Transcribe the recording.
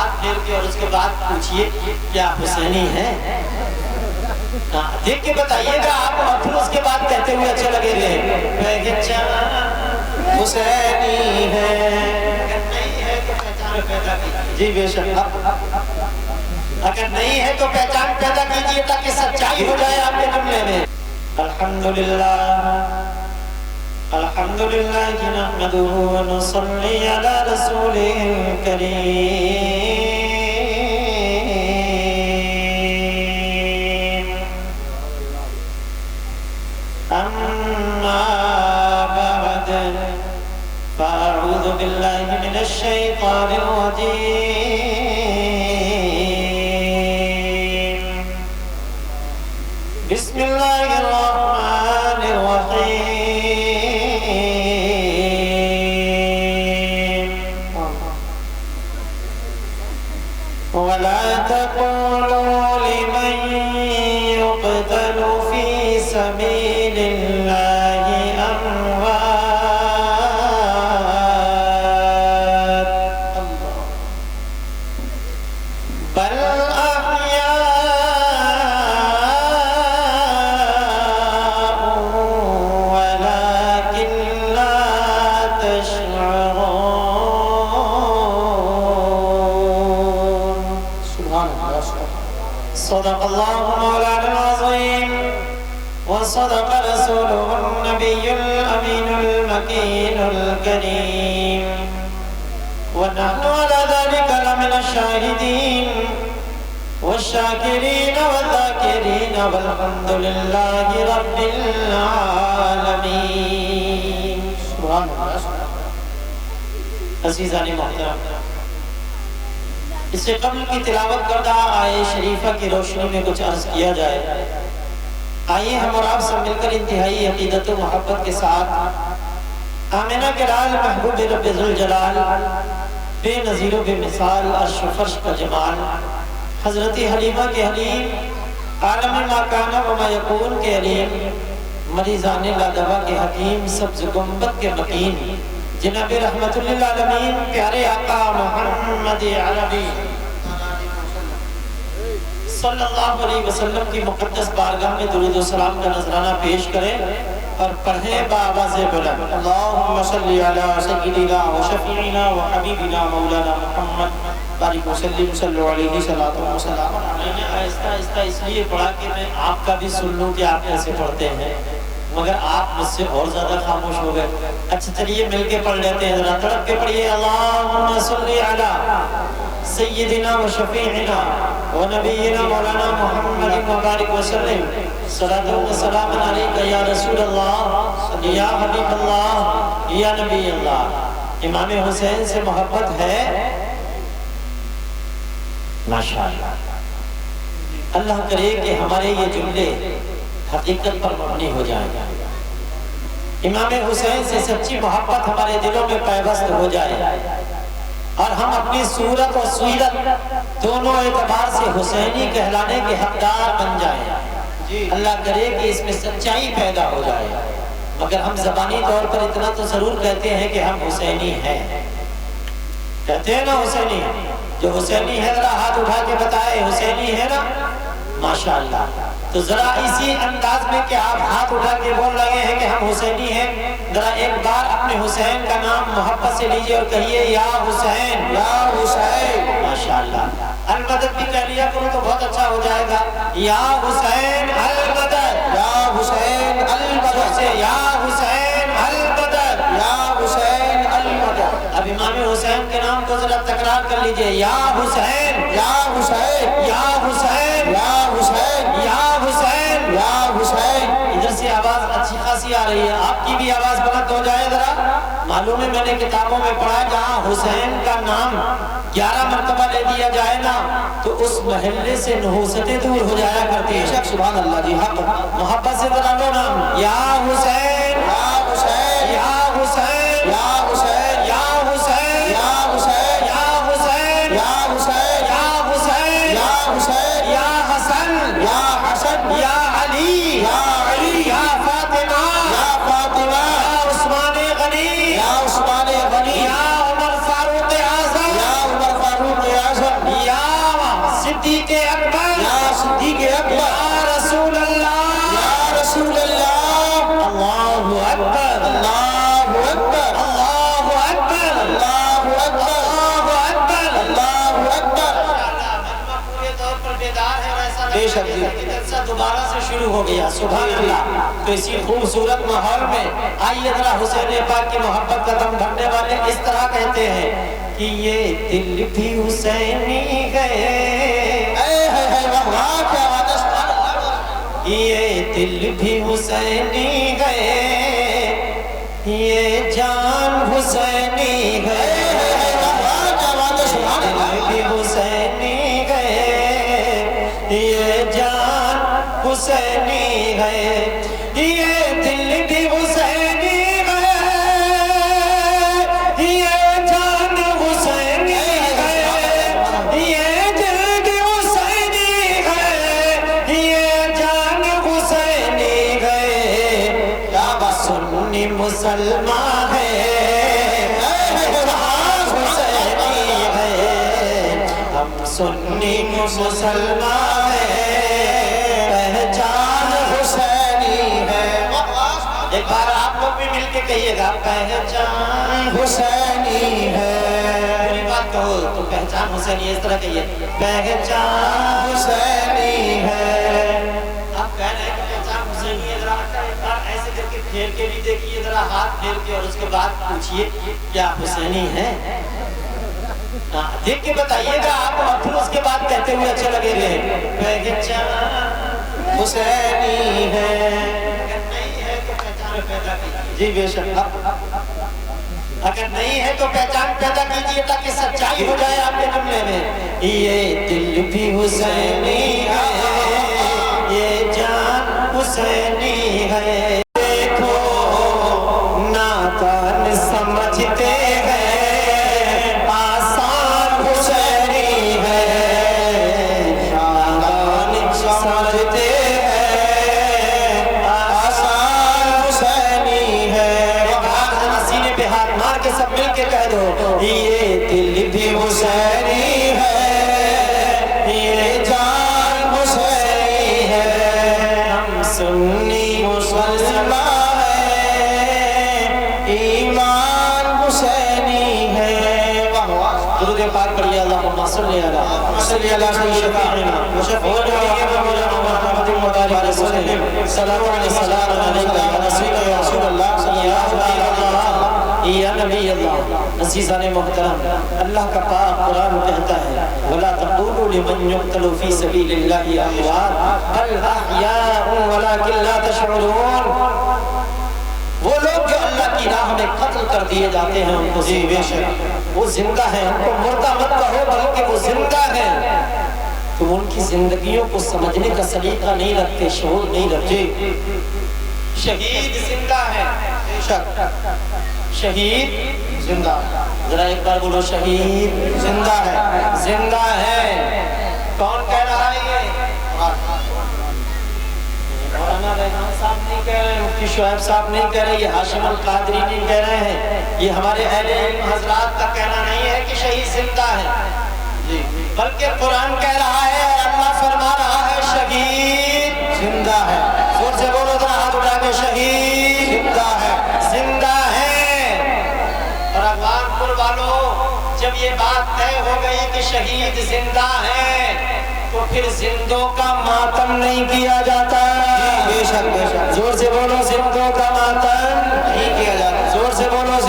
ہاتھ پھیر کے اور اس کے بعد پوچھئے کیا حسینی ہے؟ دیکھ کے بتائیے گا آپ، اور پھر اس کے بعد کہتے ہوئے اچھے لگے گئے پہچان حسینی ہے، اگر نہیں ہے تو پہچان پیدا کیجیے۔ جی بے شک، اگر نہیں ہے تو پہچان پیدا کیجیے تاکہ سچائی ہو جائے آپ کے جملے میں۔ الحمدللہ الحمدللہ نحمدہ ونصلی علی رسولہ الکریم۔ اما بعد فاعوذ باللہ من الشیطان الرجیم۔ بسم اللہ الرحمن الرحیم۔ ولا تقولوا لمن يقتل في سبيل الله أموات بل أحياء ولكن لا تشعرون۔ صدق الله مولانا العظيم وصدق رسوله النبي الأمين المكين الكريم، ونحن على ذلك لمن الشاهدين والشاكرين والذاكرين والحمد لله رب العالمين۔ سبحان اللہ۔ عزیزان محترم، اس سے قبل کی تلاوت کردہ آیے شریفہ کی روشنی میں کچھ عرض کیا جائے۔ آئیے ہم اور آپ سب مل کر انتہائی عقیدت و محبت کے ساتھ آمنہ کے لال محبوب رب ذوالجلال، بے نظیر و بے مثال عرش و فرش کا جمال، حضرت حلیمہ کے حلیم، عالم ما کان و ما یکون کے علیم، مریضان لا دوا کے حکیم، سبز گنبد کے مکین، جناب رحمت للعالمین پیارے آقا محمد عربی صلی اللہ علیہ وسلم کی مقدس بارگاہ میں درود و سلام کا نذرانہ پیش کریں اور پڑھیں بآواز بلند۔ اللہم صلی علی سیدنا و شفیعنا و حبیبنا مولانا محمد بارک وسلم صلی علیہ صلاۃ و سلام۔ میں نے آہستہ آہستہ اس لیے پڑھا کہ میں آپ کا بھی سن لوں کہ آپ کیسے پڑھتے ہیں، مگر آپ مجھ سے اور زیادہ خاموش ہو گئے۔ اچھا چلیے مل کے پڑھ لیتے ہیں، ذرا تڑپ کے پڑھیے۔ اللہم صلی علی سیدنا و شفیعنا و نبینا مولانا محمد مبارک وسلم صلاۃ و سلام علیک یا رسول اللہ یا حبیب اللہ یا نبی اللہ۔ امام حسین سے محبت ہے؟ ماشاءاللہ۔ اللہ کرے کہ ہمارے یہ جملے حقیقت پر مبنی ہو جائیں، امام حسین سے سچی محبت ہمارے دلوں میں پیوست ہو جائے اور ہم اپنی صورت اور سیرت دونوں اعتبار سے حسینی کہلانے کے حقدار بن جائیں۔ اللہ کرے کہ اس میں سچائی پیدا ہو جائے، مگر ہم زبانی طور پر اتنا تو ضرور کہتے ہیں کہ ہم حسینی ہیں، کہتے ہیں نا حسینی۔ جو حسینی ہے ذرا ہاتھ اٹھا کے بتائے حسینی ہے نا؟ ماشاءاللہ۔ تو ذرا اسی انداز میں کہ آپ ہاتھ اٹھا کے بول رہے ہیں کہ ہم حسینی ہیں، ذرا ایک بار اپنے حسین کا نام محبت سے لیجئے اور کہیے یا حسین یا حسین۔ ماشاءاللہ۔ المدد بھی کہہ لیا کرو تو بہت اچھا ہو جائے گا۔ یا حسین المدد، یا حسین المدد سے یا حسین المدد، یا حسین المدد۔ اب امام حسین کے نام کو ذرا تکرار کر لیجئے، یا حسین یا حسین یا حسین یا حسین یا حسین یا حسین۔ ادھر سے آواز اچھی خاصی آ رہی ہے، آپ کی بھی آواز بلند ہو جائے ذرا۔ معلوم ہے میں نے کتابوں میں پڑھا جہاں حسین کا نام 11 مرتبہ لے دیا جائے نا تو اس محلے سے نحوستیں دور ہو جایا کرتی ہیں۔ سبحان اللہ جی، حق محبت سے ذرا لو نام، یا حسین یا حسین یا حسین یا حسین یا حسین یا حسین یا حسین یا حسین یا حسین یا حسین یا حسن یا حسن یا علی یا علی یا فاطمہ یا فاطمہ یا عثمان غنی یا عثمان غنی یا عمر فاروق اعظم یا عمر فاروق اعظم شروع ہو گیا. سبحان اللہ. تو اسی خوبصورت ماحول میں آئیے ذرا حسین پاک کی محبت کا دم بھرنے والے اس طرح کہتے ہیں کہ یہ دل بھی حسینی ہے. یہ دل بھی حسینی ہے, یہ جان حسینی ہے. دل بھی حسینی ہے, یہ جان حسینی ہے. یہ دل بھی حسینی ہے, یہ جان حسینی ہے. یہ دل بھی حسینی ہے, یہ جان حسینی ہے. سنی مسلمان ہے, حسینی ہے. ہم سنی مسلمان ہیں, پہچان حسینی ہے. ایک بار آپ لوگ بھی مل کے کہیے گا, پہچان حسینی ہے. پوری بات کہو تو پہچان حسینی ہے, اس طرح کہیے, پہچان حسینی ہے. آپ کہہ رہے ہیں کہ پہچان حسینی ہے, ذرا ایک بار ایسے کر کے پھیر کے بھی دیکھیے, ذرا ہاتھ پھیر کے, اور اس کے بعد پوچھئے کیا حسینی ہے. دیکھ کے بتائیے گا آپ, اور پھر اس کے بعد کہتے ہوئے اچھے لگے گے, پہچان حسینی ہے. اگر نہیں ہے تو پہچان پیدا کیجیے. جی بے شک. اگر نہیں ہے تو پہچان پیدا کیجیے تاکہ سچائی ہو جائے آپ کے جملے میں. یہ دل بھی حسینی ہے, یہ جان حسینی ہے. دیکھو نادان سمجھتے ہیں, آسان حسینی ہے. نادان سمجھتے ہیں, آسان حسینی ہے. سینے پہ ہاتھ مار کے سب مل کے کہہ دو, یہ دل بھی حسینی ہے, یہ جان حسینی ہے. ہم سنی مسلمان ہیں, ایمان حسینی ہے. درود پاک پڑھیے, اللہم صلی علی سیدنا محمد سلام علیکم یا رسول اللہ یا نبی اللہ. عزیزان محترم, اللہ کا پاک قرآن کہتا ہے, وَلَا تَقُولُوا لِمَنْ يُقْتَلُ فِي سَبِيلِ اللَّهِ أَمْوَاتٌ بَلْ أَحْيَاءٌ وَلَكِنْ لَا تَشْعُرُونَ. وہ لوگ جو اللہ کی راہ میں قتل کر دیے جاتے ہیں, ان کو بے شک وہ زندہ ہیں. ان کو مردہ مت کہو بلکہ وہ زندہ ہیں. تو ان کی زندگیوں کو سمجھنے کا سلیقہ نہیں رکھتے, شعور نہیں رکھتے. شہید زندہ ہے, شہید زندہ. ذرا ایک بار بولو, شہید زندہ ہے. زندہ ہے. کون کہہ رہا ہے یہ؟ مولانا ریحان صاحب نہیں کہہ رہے, مفتی شعیب صاحب نہیں کہہ رہے, یہ ہاشم القادری نہیں کہہ رہے ہیں. یہ ہمارے اہل علم حضرات کا کہنا نہیں ہے کہ شہید زندہ ہے, بلکہ قرآن کہہ رہا ہے اور اللہ فرما رہا ہے شہید زندہ ہے. زور سے بولو ذرا, ہاتھ اٹھا کے, شہید زندہ ہے. زندہ ہے. اور افغان پور والوں, جب یہ بات طے ہو گئی کہ شہید زندہ ہے تو پھر زندوں کا ماتم نہیں کیا جاتا. بے شک بے شک. زور سے بولو, زندوں کا ماتم نہیں کیا جاتا. زور سے بولو,